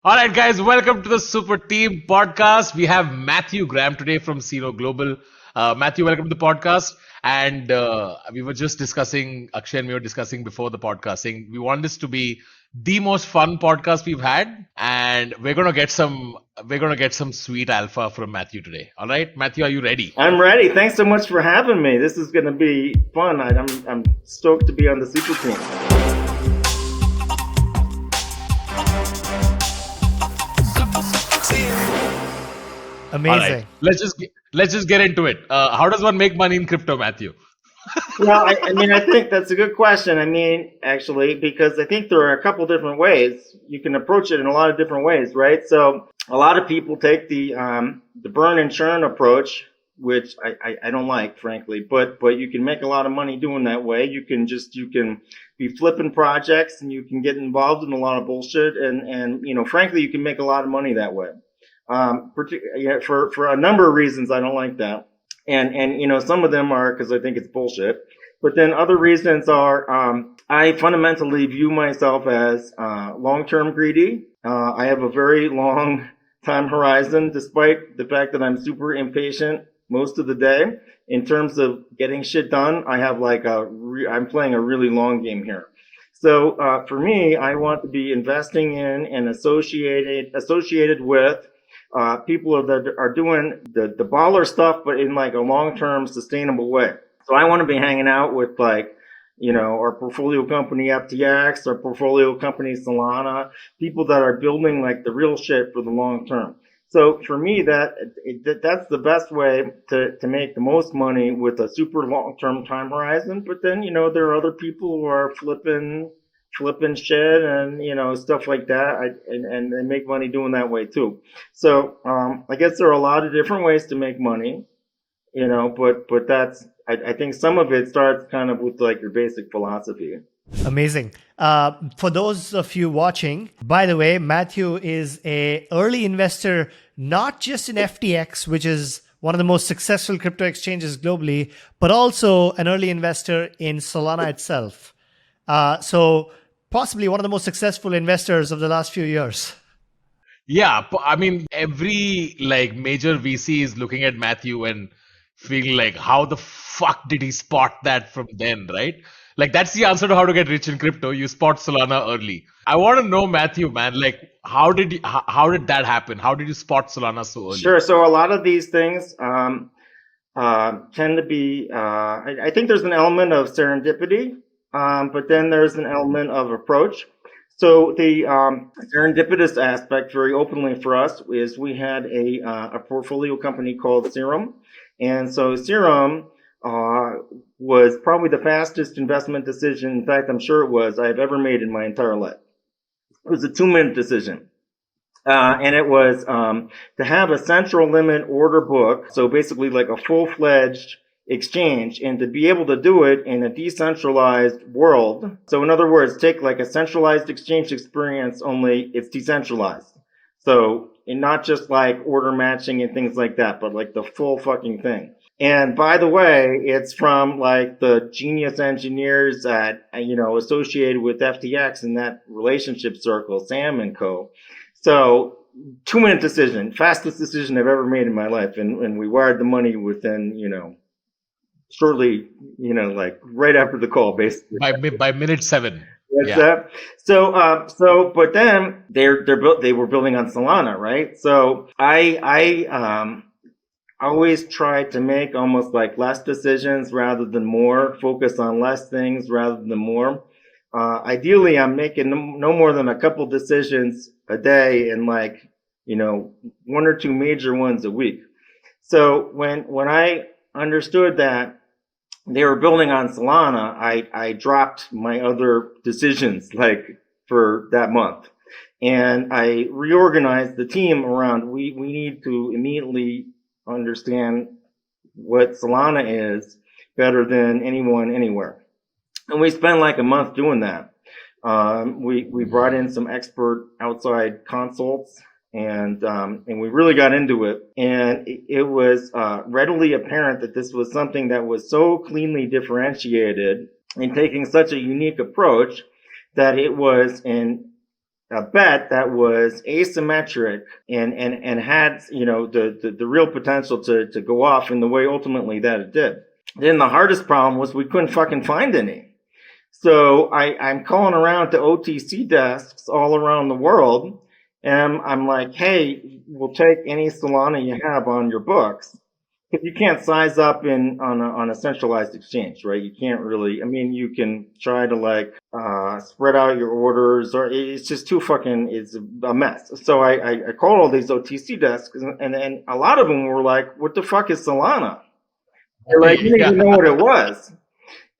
All right, guys, welcome to the Superteam podcast. We have Matthew Graham today from Sino Global. Matthew, welcome to the podcast. And we were just discussing, Akshay and we were discussing before the podcast, saying we want this to be the most fun podcast we've had, and we're gonna get some sweet alpha from Matthew today. All right, Matthew, are you ready? I'm ready. Thanks so much for having me. This is going to be fun. I'm stoked to be on the super team. All right, Amazing. let's just get into it. How does one make money in crypto, Matthew? Well, I think that's a good question. Actually, because I think there are a couple different ways you can approach it in a lot of different ways, right? So a lot of people take the burn and churn approach, which I don't like, frankly, but you can make a lot of money doing that way. You can be flipping projects and you can get involved in a lot of bullshit and frankly, you can make a lot of money that way. For a number of reasons, I don't like that. And some of them are because I think it's bullshit. But then other reasons are, I fundamentally view myself as, long-term greedy. I have a very long time horizon, despite the fact that I'm super impatient most of the day. In terms of getting shit done, I have I'm playing a really long game here. So, for me, I want to be investing in and associated with people that are doing the baller stuff, but in like a long-term sustainable way. So I want to be hanging out with our portfolio company FTX, our portfolio company Solana, people that are building like the real shit for the long term. So for me, that's the best way to make the most money with a super long-term time horizon. But then, there are other people who are flipping shit and stuff like that. And they make money doing that way too. So I guess there are a lot of different ways to make money, but I think some of it starts kind of with like your basic philosophy. Amazing. For those of you watching, by the way, Matthew is a early investor, not just in FTX, which is one of the most successful crypto exchanges globally, but also an early investor in Solana itself. So possibly one of the most successful investors of the last few years. Yeah, I mean, every like major VC is looking at Matthew and feeling like, how the fuck did he spot that from then, right? Like that's the answer to how to get rich in crypto. You spot Solana early. I want to know, Matthew, man, like how did that happen? How did you spot Solana so early? Sure. So a lot of these things tend to be. I think there's an element of serendipity, but then there's an element of approach. So the serendipitous aspect, very openly for us, is we had a portfolio company called Serum, and so Serum was probably the fastest investment decision. In fact, I'm sure it was I've ever made in my entire life. It was a 2-minute decision. And it was to have a central limit order book, so basically like a full-fledged exchange, and to be able to do it in a decentralized world. So in other words, take like a centralized exchange experience, only it's decentralized. So, and not just like order matching and things like that, but like the full fucking thing. And by the way, it's from like the genius engineers associated with FTX and that relationship circle, Sam and co. So 2-minute decision, fastest decision I've ever made in my life. And we wired the money within, shortly, like right after the call, basically. By minute 7. What's Yeah. that? But then they were building on Solana, right? So I always try to make almost like less decisions rather than more, focus on less things rather than more. Ideally, I'm making no more than a couple decisions a day and like, 1 or 2 major ones a week. So when I understood that they were building on Solana, I dropped my other decisions like for that month. And I reorganized the team around, we need to immediately understand what Solana is better than anyone anywhere. And we spent like a month doing that. We brought in some expert outside consults and we really got into it. And it was readily apparent that this was something that was so cleanly differentiated and taking such a unique approach that it was an a bet that was asymmetric and had, the real potential to go off in the way ultimately that it did. Then the hardest problem was we couldn't fucking find any. So I'm calling around to OTC desks all around the world, and I'm like, hey, we'll take any Solana you have on your books. Because you can't size up on a centralized exchange, right? You can't really. I mean, you can try to spread out your orders, or it's just it's a mess. So I called all these OTC desks, and a lot of them were like, "What the fuck is Solana?" They're like, "You didn't even know what it was."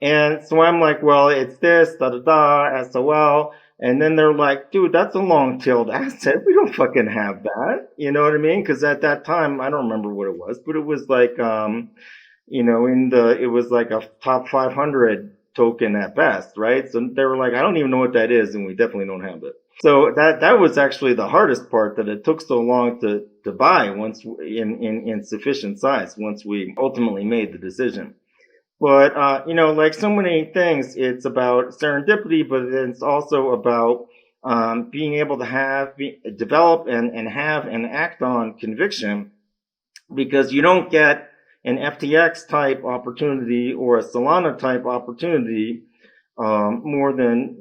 And so I'm like, well, it's this, SOL. And then they're like, dude, that's a long-tailed asset. We don't fucking have that. You know what I mean? Because at that time, I don't remember what it was, but it was like, it was like a top 500 token at best, right? So they were like, I don't even know what that is, and we definitely don't have it. So that was actually the hardest part, that it took so long to buy once in sufficient size, once we ultimately made the decision. But, like so many things, it's about serendipity, but it's also about being able to develop and have and act on conviction, because you don't get an FTX type opportunity or a Solana type opportunity more than,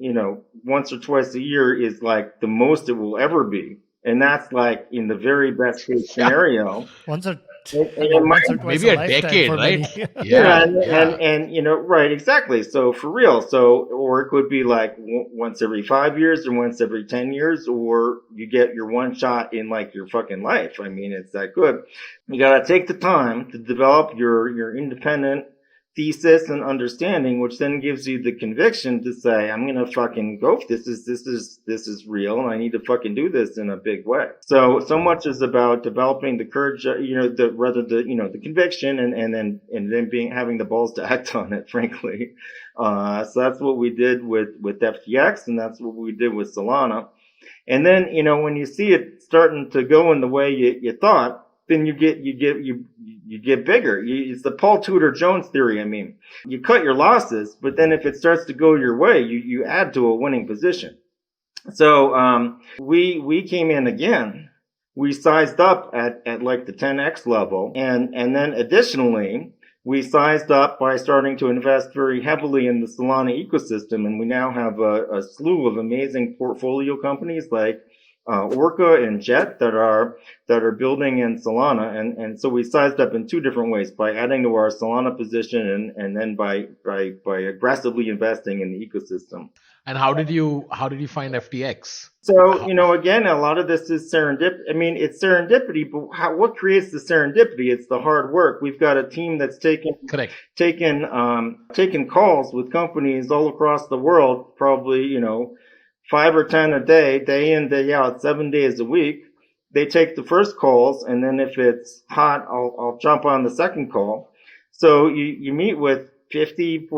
once or twice a year is like the most it will ever be. And that's like in the very best case scenario. Once or twice maybe a a lifetime decade, for right? many. Yeah, Yeah, yeah. right, exactly. So for real. So, or it could be like once every 5 years or once every 10 years, or you get your one shot in like your fucking life. I mean, it's that good. You got to take the time to develop your independent thesis and understanding, which then gives you the conviction to say, I'm going to fucking go. This is real, and I need to fucking do this in a big way. So much is about developing the courage, the conviction, and then having the balls to act on it, frankly. So that's what we did with FTX, and that's what we did with Solana. And then, when you see it starting to go in the way you thought, then you get bigger. It's the Paul Tudor Jones theory. I mean, you cut your losses, but then if it starts to go your way, you add to a winning position. So we came in again. We sized up at like the 10x level, and then additionally, we sized up by starting to invest very heavily in the Solana ecosystem, and we now have a slew of amazing portfolio companies like Orca and Jet that are building in Solana, and so we sized up in two different ways: by adding to our Solana position, and then by aggressively investing in the ecosystem. And how did you find FTX? So, again, a lot of this is serendipity. I mean, it's serendipity, but what creates the serendipity? It's the hard work. We've got a team that's taken calls with companies all across the world, probably, 5 or 10 a day in, day out, 7 days a week. They take the first calls, and then if it's hot, I'll jump on the second call. So you meet with 50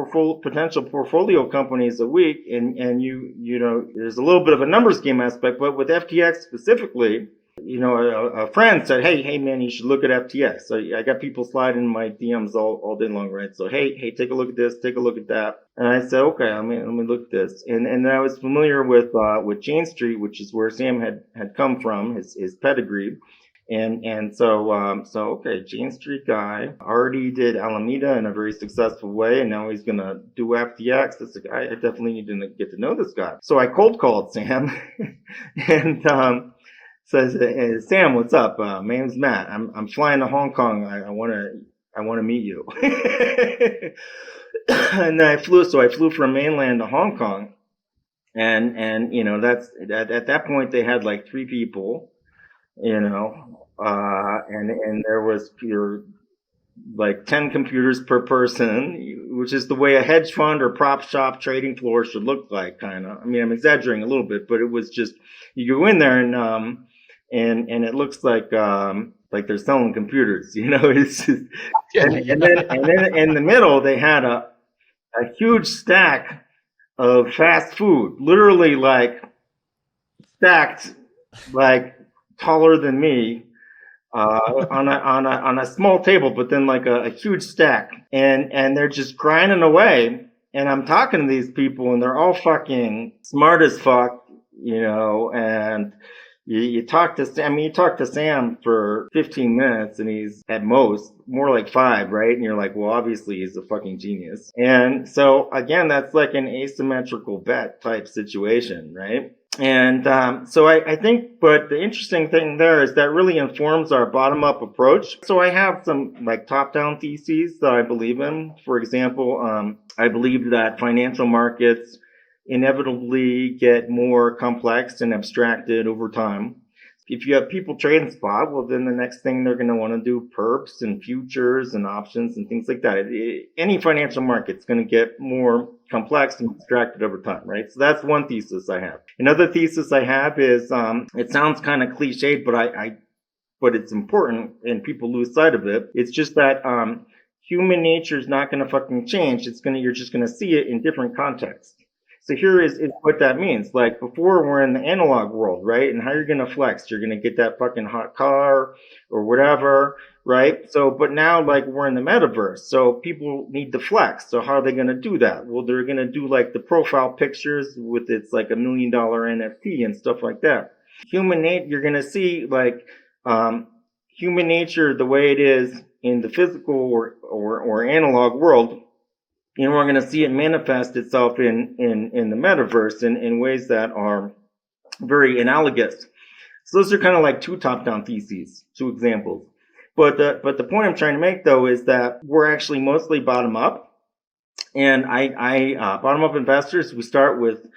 potential portfolio companies a week, and there's a little bit of a numbers game aspect, but with FTX specifically, a friend said, hey man, you should look at FTX. So I got people sliding in my DMs all day long, right? So hey, take a look at this, take a look at that. And I said, okay, let me look at this. And I was familiar with Jane Street, which is where Sam had come from, his pedigree. And so okay, Jane Street guy already did Alameda in a very successful way, and now he's gonna do FTX. That's a guy I definitely need to get to know this guy. So I cold called Sam, and says, hey, Sam, what's up? My name's Matt. I'm flying to Hong Kong. I wanna meet you. And then I flew from mainland to Hong Kong, and that's at that point they had like 3 people. And there was like 10 computers per person, which is the way a hedge fund or prop shop trading floor should look like, kind of. I mean, I'm exaggerating a little bit, but it was just, you go in there and it looks like they're selling computers, It's just, and then in the middle they had a huge stack of fast food, literally like stacked like taller than me, on a small table, but then like a huge stack, and they're just grinding away. And I'm talking to these people, and they're all fucking smart as fuck, and you talk to Sam. I mean, you talk to Sam for 15 minutes, and he's at most more like 5, right? And you're like, well, obviously he's a fucking genius. And so again, that's like an asymmetrical bet type situation, right? And so I think, but the interesting thing there is that really informs our bottom-up approach. So I have some like top-down theses that I believe in. For example, I believe that financial markets inevitably get more complex and abstracted over time. If you have people trading spot, well, then the next thing they're going to want to do perps and futures and options and things like that. Any financial market's going to get more complex and abstracted over time, right? So that's one thesis I have. Another thesis I have is, it sounds kind of cliched, but it's important and people lose sight of it. It's just that, human nature is not going to fucking change. You're just going to see it in different contexts. So here is what that means. Like before, we're in the analog world, right? And how you're going to flex? You're going to get that fucking hot car or whatever, right? So, but now like we're in the metaverse, so people need to flex. So how are they going to do that? Well, they're going to do like the profile pictures with its like $1 million NFT and stuff like that. Human nature, you're going to see like human nature the way it is in the physical or analog world. We're going to see it manifest itself in the metaverse in ways that are very analogous. So those are kind of like 2 top-down theses, 2 examples. But the point I'm trying to make though is that we're actually mostly bottom up, and I bottom up investors. We start with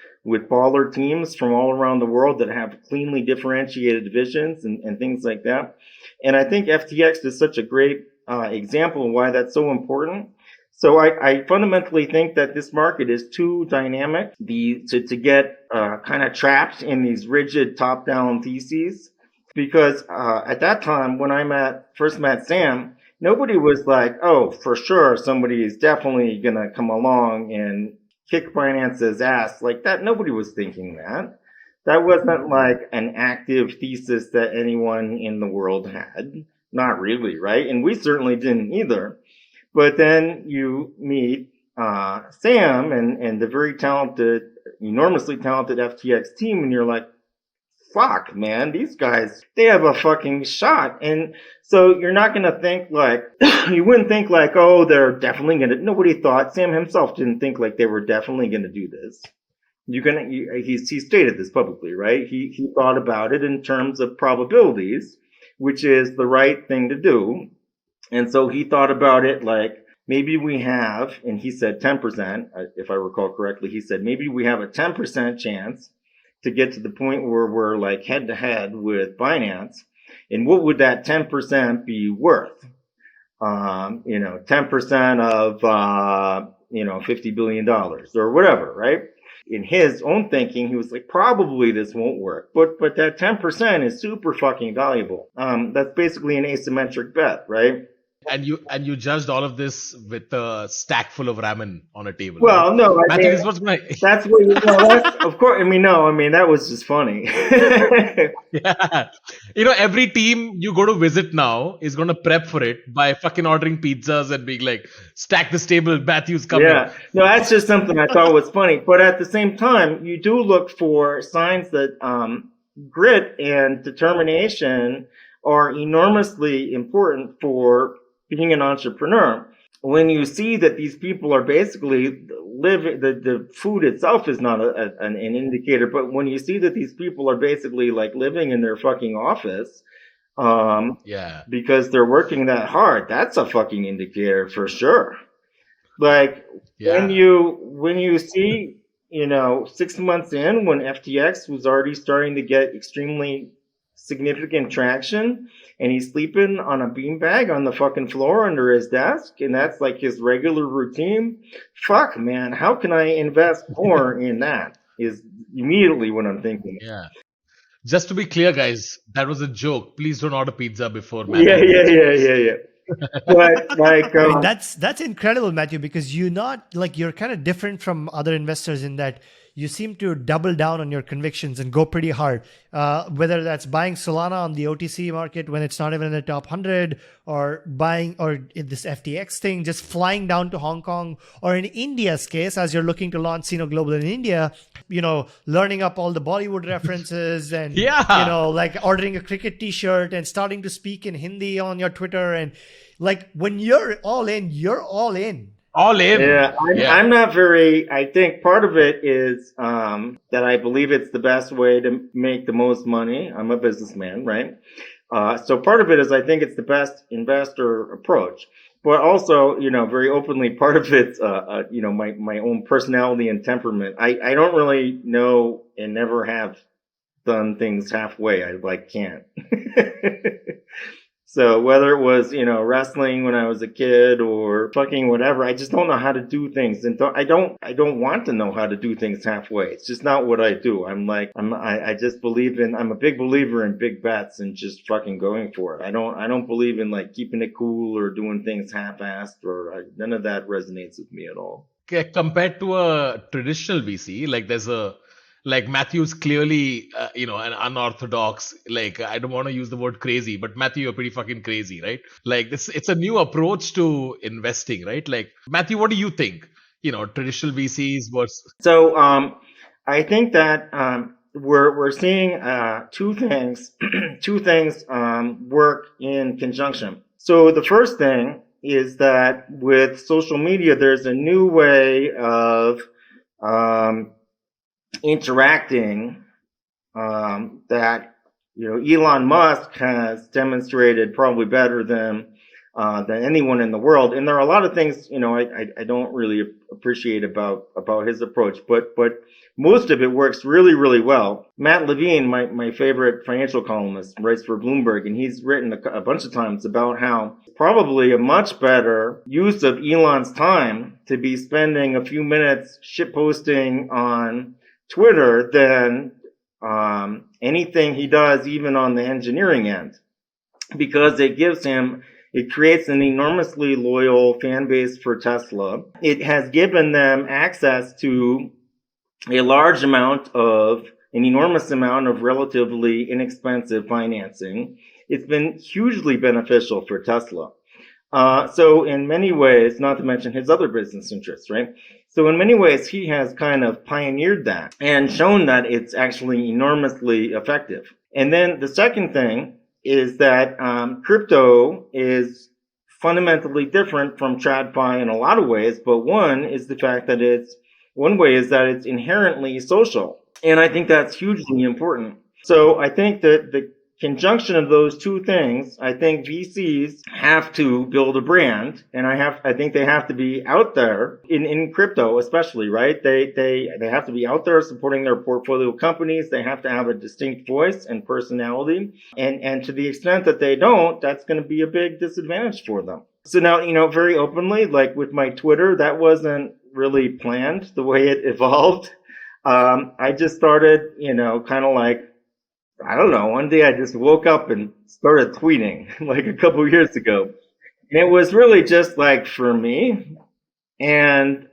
baller teams from all around the world that have cleanly differentiated visions and things like that. And I think FTX is such a great example of why that's so important. So I fundamentally think that this market is too dynamic to get kind of trapped in these rigid top-down theses. Because at that time, when I first met Sam, nobody was like, oh, for sure, somebody is definitely going to come along and kick Binance's ass like that. Nobody was thinking that. That wasn't like an active thesis that anyone in the world had. Not really, right? And we certainly didn't either. But then you meet Sam and the very talented, enormously talented FTX team, and you're like, fuck, man, these guys, they have a fucking shot. And so you're not going to think like, you wouldn't think like, oh, they're definitely going to, nobody thought, Sam himself didn't think like they were definitely going to do this. He stated this publicly, right? He thought about it in terms of probabilities, which is the right thing to do. And so he thought about it like, maybe we have, and he said 10%, if I recall correctly, he said maybe we have a 10% chance to get to the point where we're like head to head with Binance. And what would that 10% be worth? 10% of, $50 billion or whatever, right? In his own thinking, he was like, probably this won't work. But that 10% is super fucking valuable. That's basically an asymmetric bet, right? And you judged all of this with a stack full of ramen on a table. Well, right? no, Matthew, this was my. That's what that's of course. That was just funny. Yeah. Every team you go to visit now is going to prep for it by fucking ordering pizzas and being like, stack this table, Matthew's coming. Yeah. No, that's just something I thought was funny. But at the same time, you do look for signs that grit and determination are enormously important for being an entrepreneur. When you see that these people are basically living, the food itself is not an indicator, but when you see that these people are basically like living in their fucking office, because they're working that hard, that's a fucking indicator for sure. Like when you see, 6 months in, when FTX was already starting to get extremely significant traction, and he's sleeping on a beanbag on the fucking floor under his desk, and that's like his regular routine. Fuck, man, how can I invest more in that? Is immediately what I'm thinking. Yeah. Just to be clear, guys, that was a joke. Please don't order pizza before Matthew. Yeah. But like, that's incredible, Matthew, because you're kind of different from other investors in that you seem to double down on your convictions and go pretty hard. Whether that's buying Solana on the OTC market when it's not even in the top 100, or buying, or in this FTX thing, just flying down to Hong Kong, or in India's case, as you're looking to launch Sino Global in India, learning up all the Bollywood references and, Yeah. like ordering a cricket t-shirt and starting to speak in Hindi on your Twitter. And like when you're all in, you're all in. All in. Yeah, Yeah. I'm not very. I think part of it is that I believe it's the best way to make the most money. I'm a businessman, right? So part of it is I think it's the best investor approach. But also, very openly, part of it's, my own personality and temperament. I don't really know and never have done things halfway. I can't. So whether it was, wrestling when I was a kid or fucking whatever, I just don't know how to do things. And I don't want to know how to do things halfway. It's just not what I do. I just believe I'm a big believer in big bets and just fucking going for it. I don't believe in like keeping it cool or doing things half-assed none of that resonates with me at all. Okay, compared to a traditional VC, like Matthew's clearly, an unorthodox, like, I don't want to use the word crazy, but Matthew, you're pretty fucking crazy, right? Like it's a new approach to investing, right? Like, Matthew, what do you think? Traditional VCs versus. So, I think that, we're seeing, two things, work in conjunction. So the first thing is that with social media, there's a new way of, interacting that Elon Musk has demonstrated probably better than anyone in the world. And there are a lot of things I don't really appreciate about his approach, but most of it works really, really well. Matt Levine, my favorite financial columnist, writes for Bloomberg, and he's written a bunch of times about how probably a much better use of Elon's time to be spending a few minutes shitposting on Twitter than anything he does even on the engineering end, because it creates an enormously loyal fan base for Tesla. It has given them access to an enormous amount of relatively inexpensive financing. It's been hugely beneficial for Tesla. So in many ways, not to mention his other business interests, right? So in many ways, he has kind of pioneered that and shown that it's actually enormously effective. And then the second thing is that crypto is fundamentally different from TradFi in a lot of ways, but one way is that it's inherently social. And I think that's hugely important. So I think that the conjunction of those two things, I think VCs have to build a brand, and I think they have to be out there in crypto, especially, right? They have to be out there supporting their portfolio companies. They have to have a distinct voice and personality, and to the extent that they don't, that's going to be a big disadvantage for them. So now, very openly, like with my Twitter, that wasn't really planned the way it evolved. I just started, kind of like, I don't know, one day I just woke up and started tweeting like a couple years ago. And it was really just like for me. And,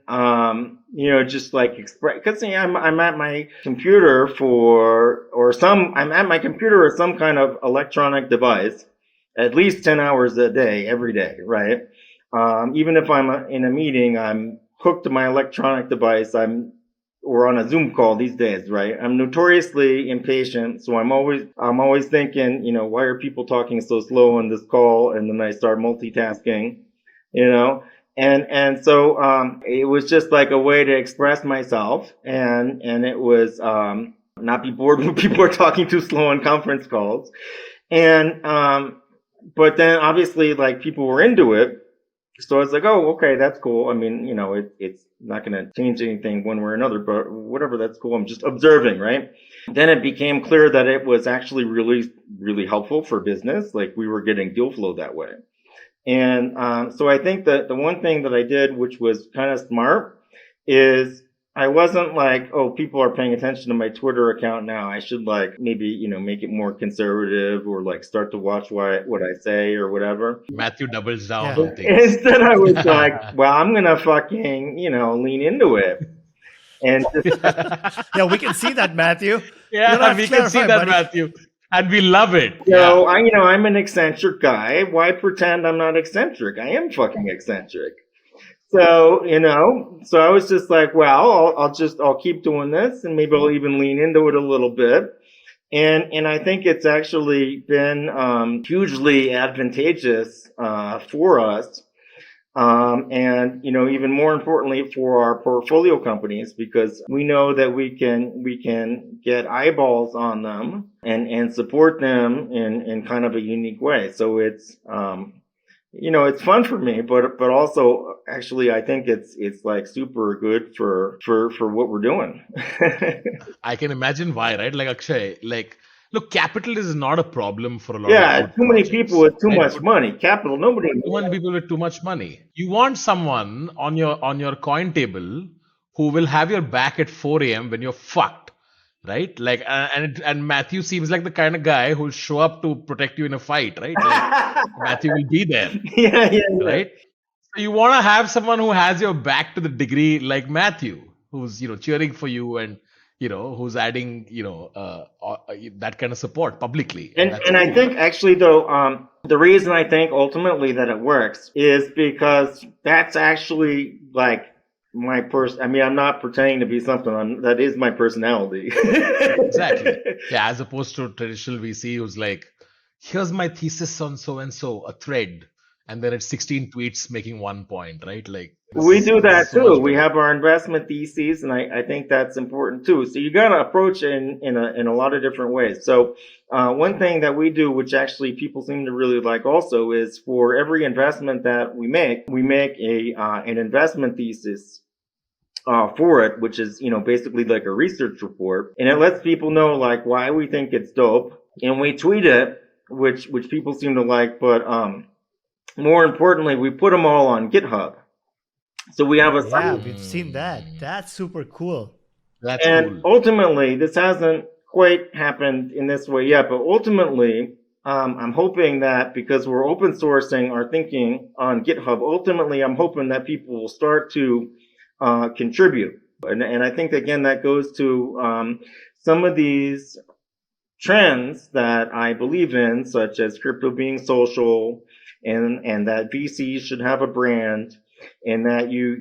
just like express, cause I'm at my computer I'm at my computer or some kind of electronic device at least 10 hours a day, every day, right? Even if I'm in a meeting, I'm hooked to my electronic device. Or on a Zoom call these days, right? I'm notoriously impatient, so I'm always thinking, why are people talking so slow on this call? And then I start multitasking, and so it was just like a way to express myself, and it was not be bored when people are talking too slow on conference calls, and but then obviously like people were into it. So I was like, oh, okay, that's cool. I mean, it's not going to change anything one way or another, but whatever, that's cool. I'm just observing, right? Then it became clear that it was actually really, really helpful for business. Like we were getting deal flow that way. And so I think that the one thing that I did, which was kind of smart, is I wasn't like, oh, people are paying attention to my Twitter account now. I should like maybe, make it more conservative or like start to watch what I say or whatever. Matthew doubles down Yeah. on things. Instead, I was like, well, I'm going to fucking, lean into it. And Yeah, we can see that, Matthew. You don't Yeah, have to we can see clarify, that, buddy. Matthew. And we love it. so Yeah. I'm an eccentric guy. Why pretend I'm not eccentric? I am fucking eccentric. So, so I was just like, well, I'll keep doing this, and maybe I'll even lean into it a little bit. And I think it's actually been hugely advantageous for us. And even more importantly for our portfolio companies, because we know that we can get eyeballs on them and support them in kind of a unique way. So it's fun for me, but also actually I think it's like super good for what we're doing. I can imagine why, right? Like Akshay, like, look, capital is not a problem for a lot of Yeah, good too many people projects, with too right? much money, capital. Nobody. Too many people with too much money. You want someone on your coin table who will have your back at 4 a.m. when you're fucked, right? Like, and Matthew seems like the kind of guy who'll show up to protect you in a fight, right? Like, Matthew will be there, Yeah. right? So you want to have someone who has your back to the degree like Matthew, who's cheering for you and who's adding that kind of support publicly, and that's And I cool. think actually though, the reason I think ultimately that it works is because that's actually like my I mean, I'm not pretending to be something. That is my personality. Exactly. Yeah, as opposed to traditional VC who's like, here's my thesis on so and so, a thread, and then it's 16 tweets making 1 point, right? Like We do this that is so too. much We better. have our investment theses, and I think that's important too. So you got to approach it in a lot of different ways. So one thing that we do, which actually people seem to really like, also is for every investment that we make a an investment thesis for it, which is basically like a research report, and it lets people know like why we think it's dope, and we tweet it, which people seem to like. But more importantly, we put them all on GitHub. So we have a Yeah, site, we've seen that. Mm, That's super cool. that's and cool. ultimately, this hasn't quite happened in this way yet, but ultimately, I'm hoping that because we're open sourcing our thinking on GitHub, ultimately, I'm hoping that people will start to contribute. And I think, again, that goes to some of these trends that I believe in, such as crypto being social, and that VCs should have a brand, and that you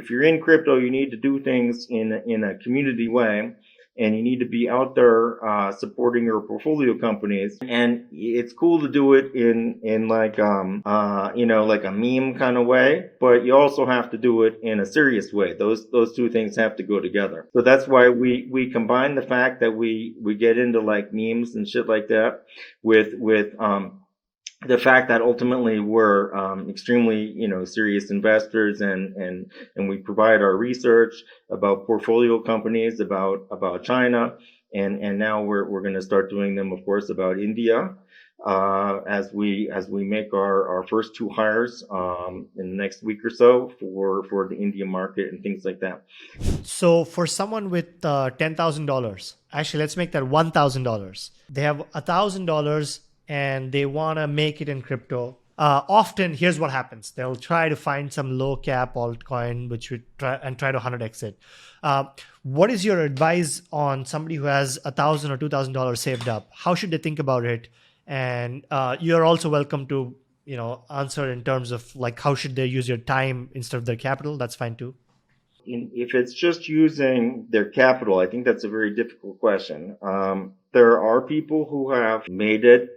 if you're in crypto, you need to do things in a community way, and you need to be out there supporting your portfolio companies. And it's cool to do it in like like a meme kind of way, but you also have to do it in a serious way. Those two things have to go together. So that's why we combine the fact that we get into like memes and shit like that with the fact that ultimately we're extremely serious investors, and we provide our research about portfolio companies, about China, and now we're going to start doing them, of course, about India as we make our first two hires in the next week or so for the India market and things like that. So for someone with $10,000, actually, let's make that $1,000. They have $1,000 and they want to make it in crypto. Often, here's what happens: they'll try to find some low cap altcoin, which would try to 100x it. What is your advice on somebody who has $1,000 or $2,000 saved up? How should they think about it? And you're also welcome to answer in terms of like how should they use your time instead of their capital. That's fine too. If it's just using their capital, I think that's a very difficult question. There are people who have made it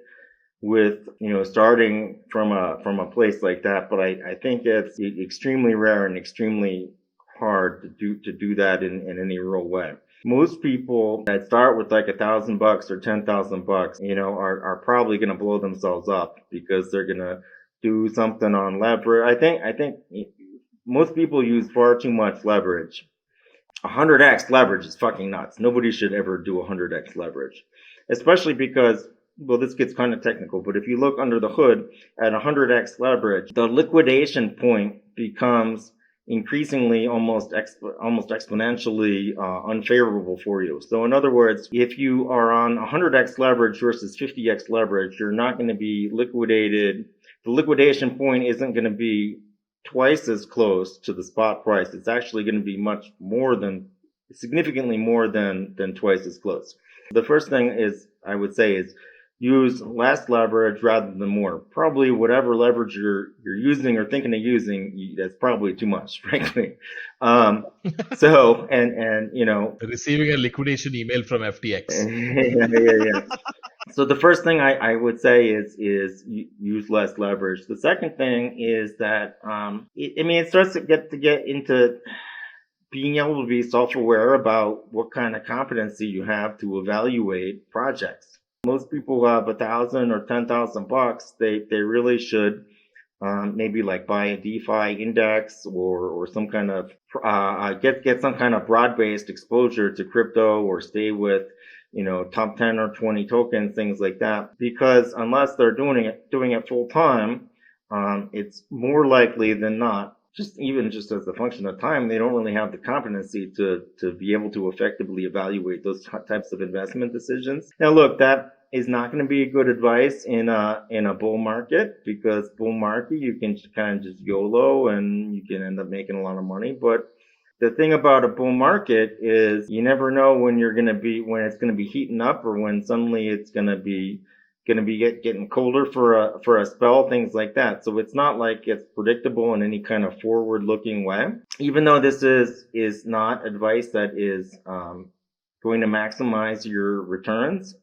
with starting from a place like that, but I think it's extremely rare and extremely hard to do that in any real way. Most people that start with like $1,000 or $10,000, are probably going to blow themselves up because they're going to do something on leverage. I think most people use far too much leverage. 100x leverage is fucking nuts. Nobody should ever do 100x leverage, especially because, well, this gets kind of technical, but if you look under the hood at 100x leverage, the liquidation point becomes increasingly almost exponentially unfavorable for you. So in other words, if you are on 100x leverage versus 50x leverage, you're not going to be liquidated. The liquidation point isn't going to be twice as close to the spot price. It's actually going to be much more than significantly more than twice as close. The first thing is, I would say, is use less leverage rather than more. Probably whatever leverage you're using or thinking of using, that's probably too much, frankly. So and you know, Receiving a liquidation email from FTX. yeah. So the first thing I would say is use less leverage. The second thing is that it starts to get into being able to be self-aware about what kind of competency you have to evaluate projects. Most people have $1,000 or $10,000. They really should maybe like buy a DeFi index or some kind of get some kind of broad-based exposure to crypto, or stay with top 10 or 20 tokens, things like that. Because unless they're doing it full time, it's more likely than not, just as a function of time, they don't really have the competency to be able to effectively evaluate those types of investment decisions. Now, look, that is not going to be good advice in a bull market, because bull market you can kind of just YOLO and you can end up making a lot of money. But the thing about a bull market is you never know when it's going to be heating up, or when suddenly it's going to be getting colder for a spell, things like that. So it's not like it's predictable in any kind of forward-looking way. Even though this is not advice that is going to maximize your returns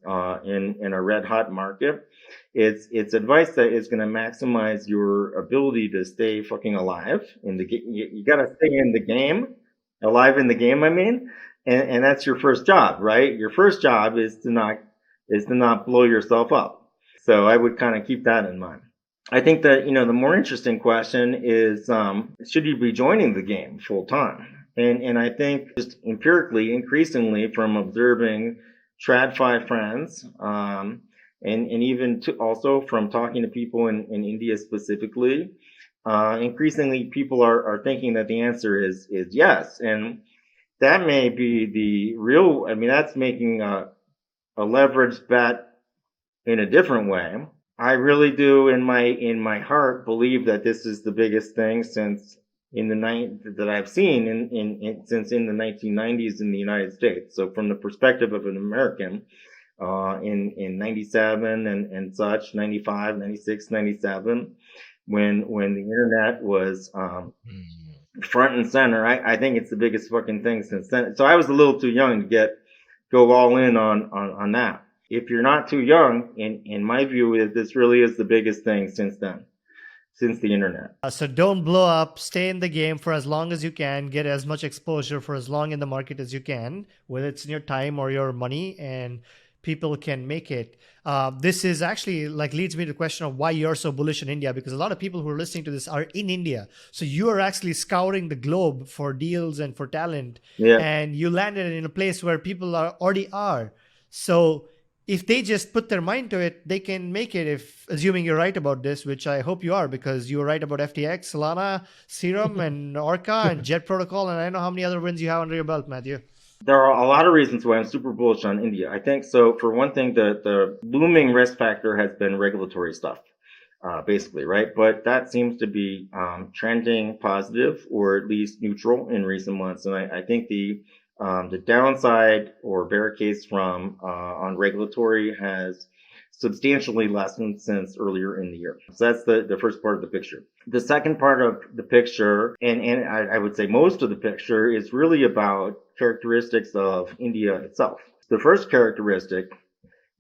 in a red-hot market, it's advice that is going to maximize your ability to stay fucking alive in the game. You got to stay in the game, alive in the game. I mean, and that's your first job, right? Your first job is to not blow yourself up. So I would kind of keep that in mind. I think that, the more interesting question is, should you be joining the game full time? And I think just empirically, increasingly, from observing TradFi friends, and even also from talking to people in India specifically, increasingly people are thinking that the answer is yes. And that may be the real, that's making a leveraged bet in a different way. I really do in my heart believe that this is the biggest thing since that I've seen since in the 1990s in the United States. So from the perspective of an American, in 97 and such, 95, 96, 97, when the internet was front and center, I think it's the biggest fucking thing since then. So I was a little too young to go all in on that. If you're not too young, in my view, this really is the biggest thing since then, since the internet. So don't blow up, stay in the game for as long as you can, get as much exposure for as long in the market as you can, whether it's in your time or your money, and people can make it. This is actually leads me to the question of why you're so bullish in India, because a lot of people who are listening to this are in India. So you are actually scouring the globe for deals and for talent, and you landed in a place where people already are. So if they just put their mind to it, they can make it, if assuming you're right about this, which I hope you are, because you were right about FTX, Solana, Serum, and Orca, and Jet Protocol, and I know how many other wins you have under your belt, Matthew. There are a lot of reasons why I'm super bullish on India. I think so. For one thing, the looming risk factor has been regulatory stuff, basically, right? But that seems to be trending positive, or at least neutral in recent months. And I think the downside or bear case on regulatory has substantially lessened since earlier in the year. So that's the first part of the picture. The second part of the picture, and I would say most of the picture, is really about characteristics of India itself. The first characteristic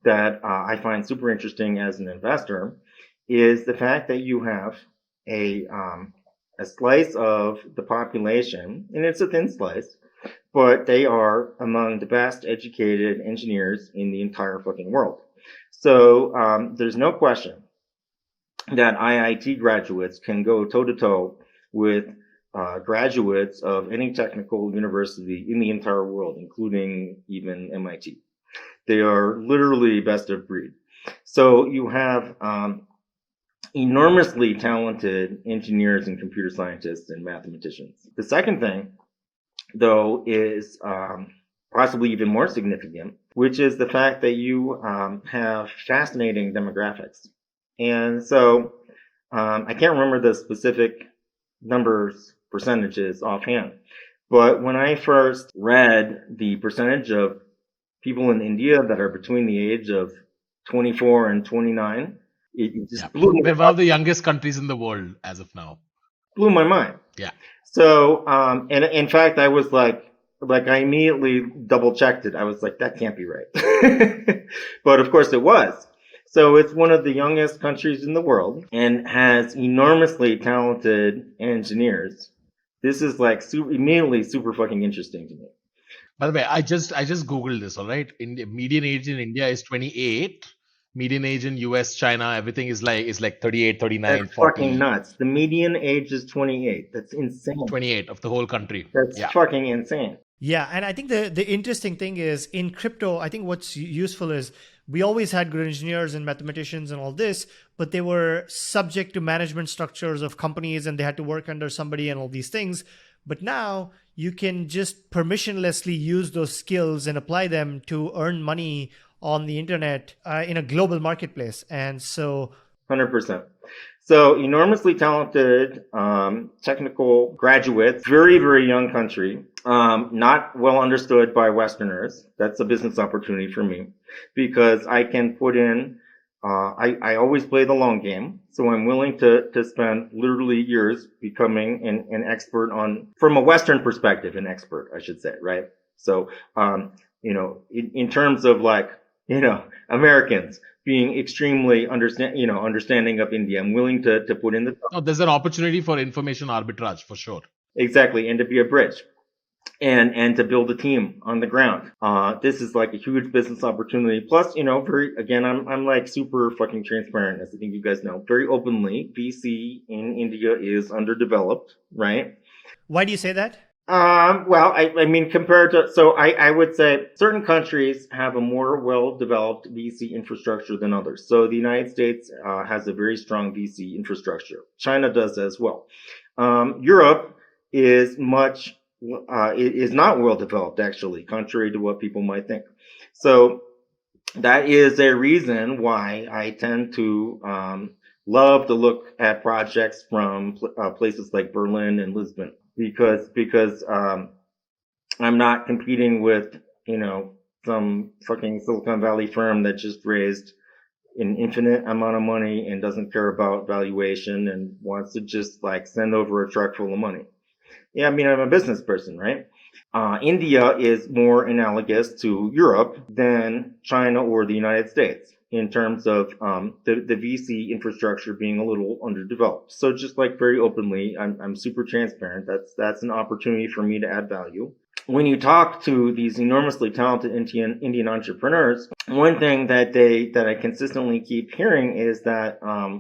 that I find super interesting as an investor is the fact that you have a slice of the population, and it's a thin slice, but they are among the best educated engineers in the entire fucking world. So there's no question that IIT graduates can go toe-to-toe with graduates of any technical university in the entire world, including even MIT. They are literally best of breed. So you have enormously talented engineers and computer scientists and mathematicians. The second thing, though, is possibly even more significant, which is the fact that you have fascinating demographics. And so I can't remember the specific percentages offhand, But when I first read the percentage of people in India that are between the age of 24 and 29, it Yeah. just blew We're one of the youngest countries in the world as of now. my mind. Yeah. So, and in fact, I was like I immediately double checked it. I was like, that can't be right. But of course it was. So it's one of the youngest countries in the world and has enormously talented engineers. This is like immediately super fucking interesting to me. By the way, I just googled this. All right, median age in India is 28. Median age in US, China, everything is like 38, That's 39, fucking 40, nuts. The median age is 28. That's insane. 28 of the whole country. That's Yeah. fucking insane. Yeah, and I think the interesting thing is in crypto, I think what's useful is we always had good engineers and mathematicians and all this, but they were subject to management structures of companies and they had to work under somebody and all these things. But now you can just permissionlessly use those skills and apply them to earn money on the internet in a global marketplace. And so 100%. So enormously talented, technical graduates, very, very young country, not well understood by Westerners. That's a business opportunity for me because I can put in, I always play the long game. So I'm willing to spend literally years becoming an expert on, from a Western perspective, an expert, I should say, right? So, in terms of like, Americans, being extremely understanding of India. I'm willing to put in the Oh, there's an opportunity for information arbitrage for sure. exactly and to be a bridge and to build a team on the ground. This is like a huge business opportunity. Plus, very again, I'm like super fucking transparent, as I think you guys know, very openly. VC in India is underdeveloped, right? why do you say that? Well, I mean, compared to, so I would say certain countries have a more well-developed VC infrastructure than others. So the United States has a very strong VC infrastructure. China does as well. Europe is is not well-developed, actually, contrary to what people might think. So that is a reason why I tend to love to look at projects from places like Berlin and Lisbon because I'm not competing with some fucking Silicon Valley firm that just raised an infinite amount of money and doesn't care about valuation and wants to just like send over a truck full of money. Yeah, I mean, I'm a business person, right? India is more analogous to Europe than China or the United States in terms of the VC infrastructure being a little underdeveloped. So just like very openly, I'm super transparent. That's an opportunity for me to add value. When you talk to these enormously talented Indian entrepreneurs, one thing that I consistently keep hearing is that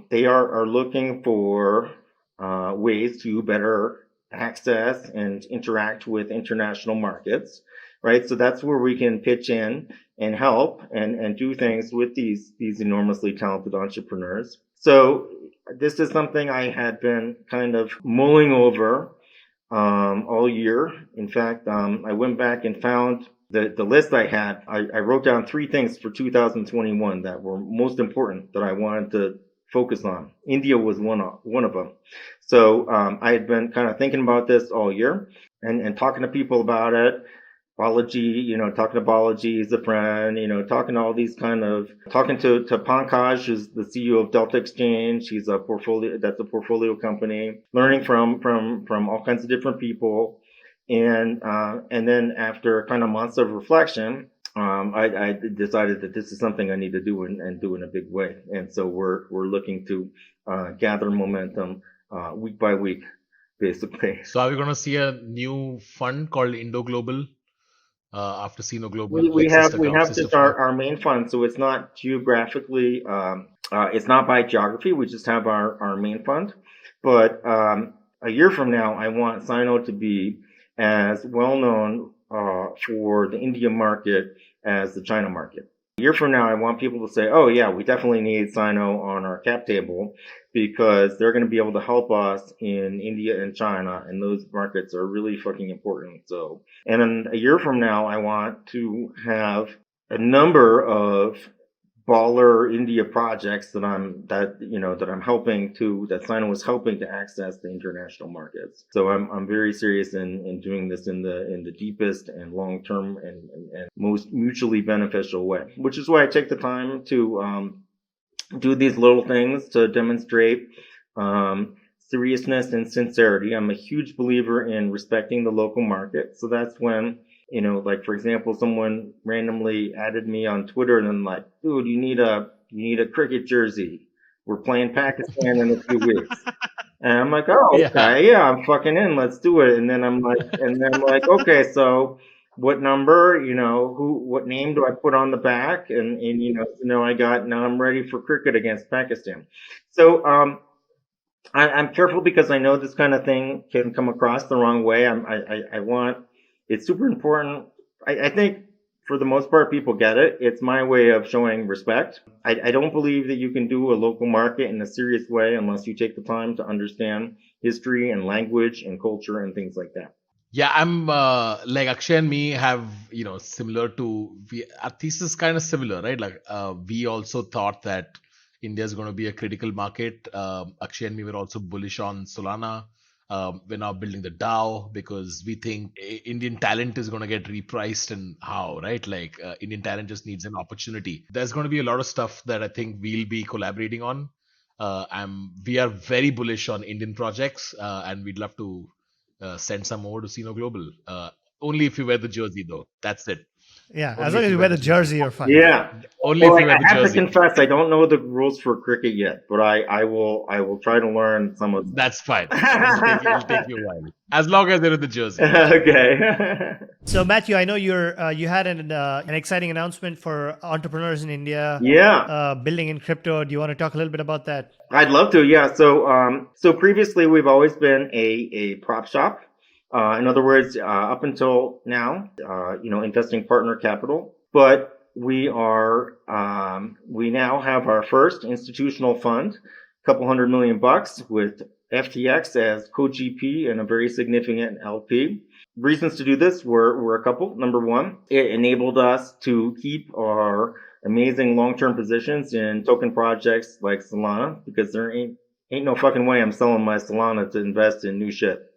they are looking for ways to better access and interact with international markets, right? So that's where we can pitch in and help and do things with these enormously talented entrepreneurs. So this is something I had been kind of mulling over all year. In fact, I went back and found the list I had. I wrote down 3 things for 2021 that were most important that I wanted to focus on. India was one of them. So I had been kind of thinking about this all year and talking to people about it. Balaji, talking to Balaji, he's a friend, talking to all these talking to Pankaj, who's the CEO of Delta Exchange. He's that's a portfolio company, learning from all kinds of different people. And then after kind of months of reflection, I decided that this is something I need to do and do in a big way. And so we're looking to gather momentum week by week, basically. So are we going to see a new fund called Indo Global after Sino Global, We like have sister just fund? our main fund, so it's not geographically, it's not by geography. We just have our main fund. But a year from now, I want Sino to be as well known for the India market as the China market. A year from now, I want people to say, "Oh yeah, we definitely need Sino on our cap table," because they're going to be able to help us in India and China, and those markets are really fucking important. So, and then a year from now, I want to have a number of baller India projects that I'm helping to, that Sino was helping to access the international markets. So I'm very serious in doing this in the deepest and long term and most mutually beneficial way, which is why I take the time to do these little things to demonstrate seriousness and sincerity. I'm a huge believer in respecting the local market. So that's when, like for example, someone randomly added me on Twitter and then like, dude, you need a cricket jersey. We're playing Pakistan in a few weeks. And I'm like, oh, okay, yeah, I'm fucking in. Let's do it. And then I'm like, okay, so what number, what name do I put on the back? And now I'm ready for cricket against Pakistan. So, I'm careful because I know this kind of thing can come across the wrong way. It's super important. I think for the most part, people get it. It's my way of showing respect. I don't believe that you can do a local market in a serious way unless you take the time to understand history and language and culture and things like that. Yeah, I'm like Akshay and me have, similar to, our thesis kind of similar, right? Like we also thought that India is going to be a critical market. Akshay and me were also bullish on Solana. We're now building the DAO because we think Indian talent is going to get repriced, and how, right? Like Indian talent just needs an opportunity. There's going to be a lot of stuff that I think we'll be collaborating on. We are very bullish on Indian projects, and we'd love to send some over to Sino Global. Only if you wear the jersey, though. That's it. Yeah, Only as long as you wear the jersey, you're fine. Yeah. Only if you wear the I have jersey. to confess, I don't know the rules for cricket yet, but I will try to learn some of them. That's fine. It'll take you a while, as long as they're in the jersey. Okay. So Matthew, I know you had an exciting announcement for entrepreneurs in India. Yeah. Building in crypto. Do you want to talk a little bit about that? I'd love to. Yeah. So previously we've always been a prop shop. In other words, up until now, investing partner capital, but we now have our first institutional fund, a couple $100 million with FTX as co-GP and a very significant LP. Reasons to do this were a couple. Number one, it enabled us to keep our amazing long-term positions in token projects like Solana, because there ain't no fucking way I'm selling my Solana to invest in new shit.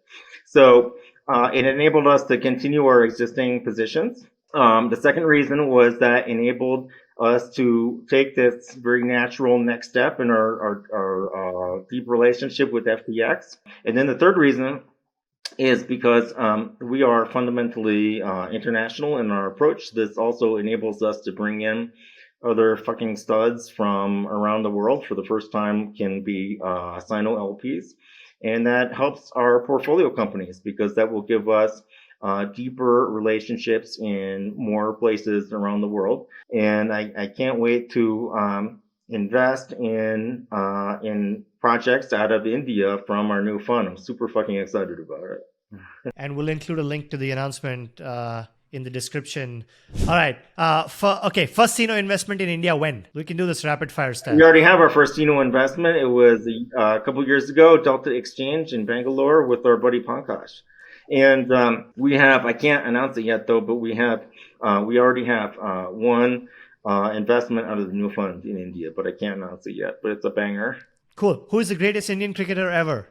So it enabled us to continue our existing positions. The second reason was that enabled us to take this very natural next step in our deep relationship with FTX. And then the third reason is because we are fundamentally international in our approach. This also enables us to bring in other fucking studs from around the world. For the first time, can be Sino LPs. And that helps our portfolio companies because that will give us deeper relationships in more places around the world. And I can't wait to invest in projects out of India from our new fund. I'm super fucking excited about it. And we'll include a link to the announcement in the description. All right. First Sino investment in India, when? We can do this rapid fire style. We already have our first Sino investment. It was a couple of years ago, Delta Exchange in Bangalore with our buddy Pankaj. And we have, I can't announce it yet though, but we already have one investment out of the new fund in India, but I can't announce it yet, but it's a banger. Cool. Who is the greatest Indian cricketer ever?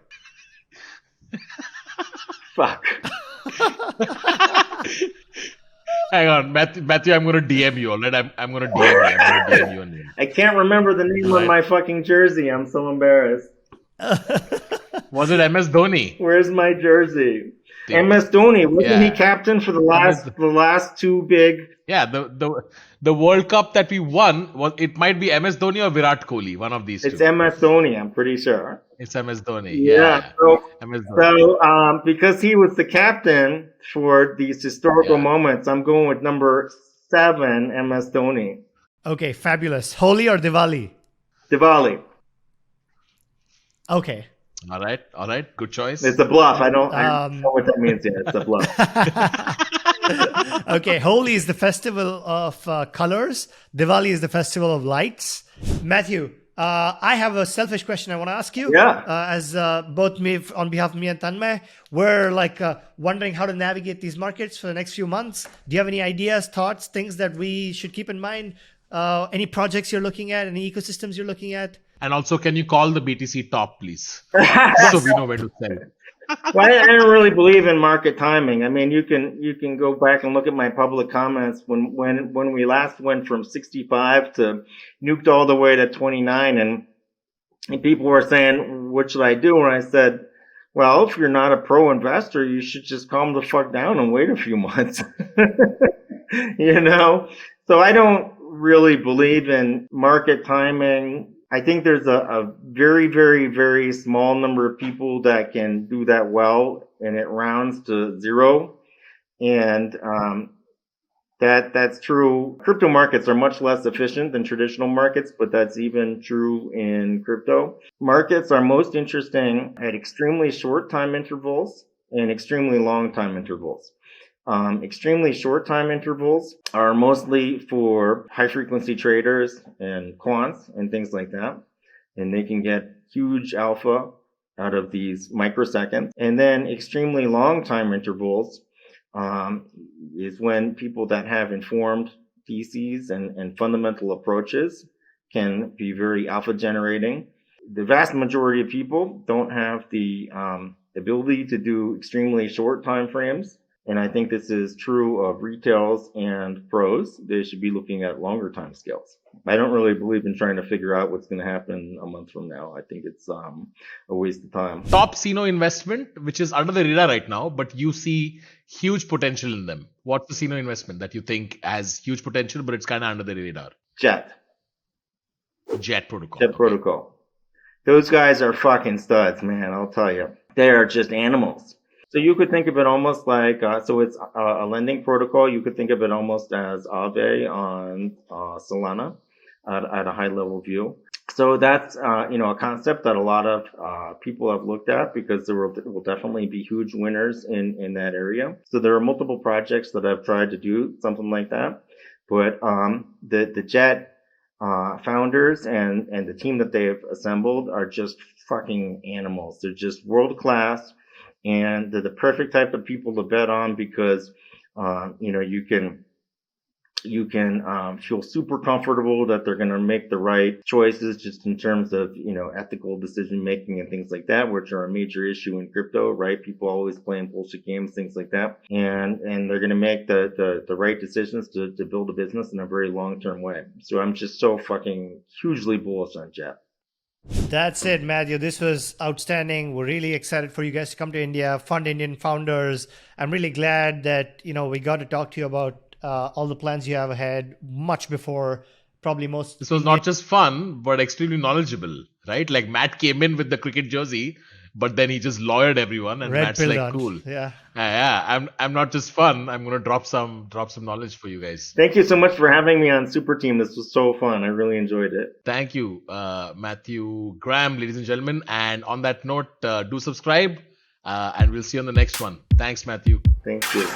Fuck. Hang on, Matthew, I'm going to DM you, all right? I'm going to DM you. On you. I can't remember the name of my fucking jersey. I'm so embarrassed. Was it MS Dhoni? Where's my jersey? MS Dhoni. Wasn't he captain for the last two big? Yeah, the World Cup that we won, it might be MS Dhoni or Virat Kohli, one of these two. It's MS Dhoni, I'm pretty sure. It's MS Dhoni. Yeah. MS Dhoni. So because he was the captain for these historical moments, I'm going with number 7, MS Dhoni. Okay, fabulous. Holi or Diwali? Diwali. Okay. All right. Good choice. It's a bluff. I don't know what that means yet. It's a bluff. Okay, Holi is the festival of colors. Diwali is the festival of lights. Matthew, I have a selfish question I want to ask you. Yeah. As both me, on behalf of me and Tanmay, we're wondering how to navigate these markets for the next few months. Do you have any ideas, thoughts, things that we should keep in mind Any projects you're looking at? Any ecosystems you're looking at? And also, can you call the BTC top, please? So we know when to sell. Well, I don't really believe in market timing. I mean, you can go back and look at my public comments when we last went from 65 to nuked all the way to 29, and people were saying, "What should I do?" And I said, "Well, if you're not a pro investor, you should just calm the fuck down and wait a few months." You know? So I don't really believe in market timing. I think there's a very, very, very small number of people that can do that well, and it rounds to zero. And that's true. Crypto markets are much less efficient than traditional markets, but that's even true in crypto. Markets are most interesting at extremely short time intervals and extremely long time intervals. Extremely short time intervals are mostly for high frequency traders and quants and things like that. And they can get huge alpha out of these microseconds. And then extremely long time intervals is when people that have informed theses and fundamental approaches can be very alpha generating. The vast majority of people don't have the ability to do extremely short time frames. And I think this is true of retails and pros. They should be looking at longer time scales. I don't really believe in trying to figure out what's going to happen a month from now. I think it's a waste of time. Top Sino investment, which is under the radar right now, but you see huge potential in them. What's the Sino investment that you think has huge potential, but it's kind of under the radar? Jet Protocol. Jet Protocol. Those guys are fucking studs, man. I'll tell you. They are just animals. So you could think of it almost like, so it's a lending protocol. You could think of it almost as Aave on Solana at a high level view. So that's, a concept that a lot of people have looked at because there will definitely be huge winners in that area. So there are multiple projects that have tried to do something like that. But the Jet founders and the team that they've assembled are just fucking animals. They're just world class. And they're the perfect type of people to bet on because, you can feel super comfortable that they're going to make the right choices just in terms of, ethical decision making and things like that, which are a major issue in crypto, right? People always playing bullshit games, things like that. And they're going to make the right decisions to build a business in a very long-term way. So I'm just so fucking hugely bullish on Jet. That's it, Matthew. This was outstanding. We're really excited for you guys to come to India, fund Indian founders. I'm really glad that, we got to talk to you about all the plans you have ahead much before probably most. This was not just fun, but extremely knowledgeable, right? Like Matt came in with the cricket jersey, but then he just lawyered everyone, and Matt's like, cool. Yeah. I'm not just fun. I'm gonna drop some knowledge for you guys. Thank you so much for having me on Superteam. This was so fun. I really enjoyed it. Thank you, Matthew Graham, ladies and gentlemen. And on that note, do subscribe, and we'll see you on the next one. Thanks, Matthew. Thank you.